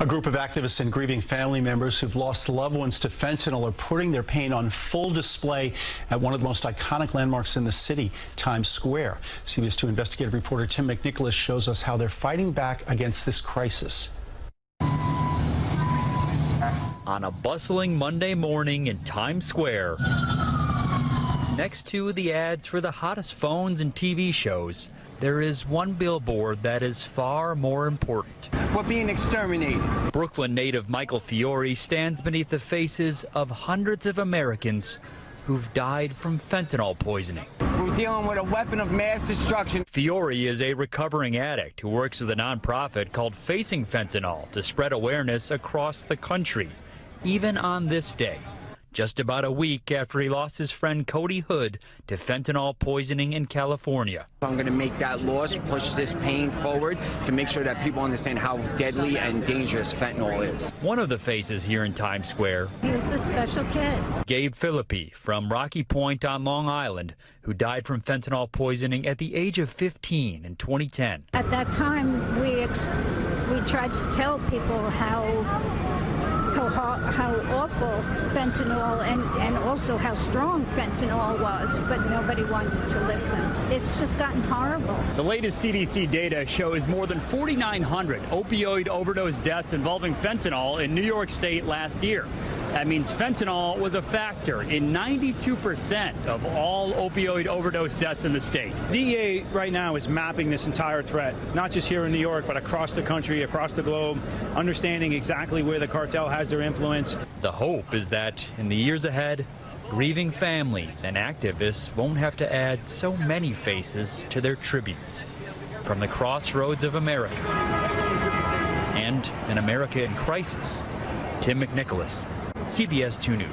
A group of activists and grieving family members who've lost loved ones to fentanyl are putting their pain on full display at one of the most iconic landmarks in the city, Times Square. CBS 2 investigative reporter Tim McNicholas shows us how they're fighting back against this crisis. On a bustling Monday morning in Times Square, next to the ads for the hottest phones and TV shows, there is one billboard that is far more important. We're being exterminated. Brooklyn native Michael Fiore stands beneath the faces of hundreds of Americans who've died from fentanyl poisoning. We're dealing with a weapon of mass destruction. Fiore is a recovering addict who works with a nonprofit called Facing Fentanyl to spread awareness across the country, even on this day, just about a week after he lost his friend Cody Hood to fentanyl poisoning in California. I'm going to make that loss, push this pain forward to make sure that people understand how deadly and dangerous fentanyl is. One of the faces here in Times Square, he was a special kid. Gabe Philippi from Rocky Point on Long Island, who died from fentanyl poisoning at the age of 15 in 2010. At that time, we tried to tell people how awful fentanyl and also how strong fentanyl was, but nobody wanted to listen. It's just gotten horrible. The latest CDC data shows more than 4,900 opioid overdose deaths involving fentanyl in New York State last year. That means fentanyl was a factor in 92% of all opioid overdose deaths in the state. DEA right now is mapping this entire threat, not just here in New York, but across the country, across the globe, understanding exactly where the cartel has their influence. The hope is that in the years ahead, grieving families and activists won't have to add so many faces to their tributes. From the crossroads of America and an America in crisis, Tim McNicholas, CBS 2 News.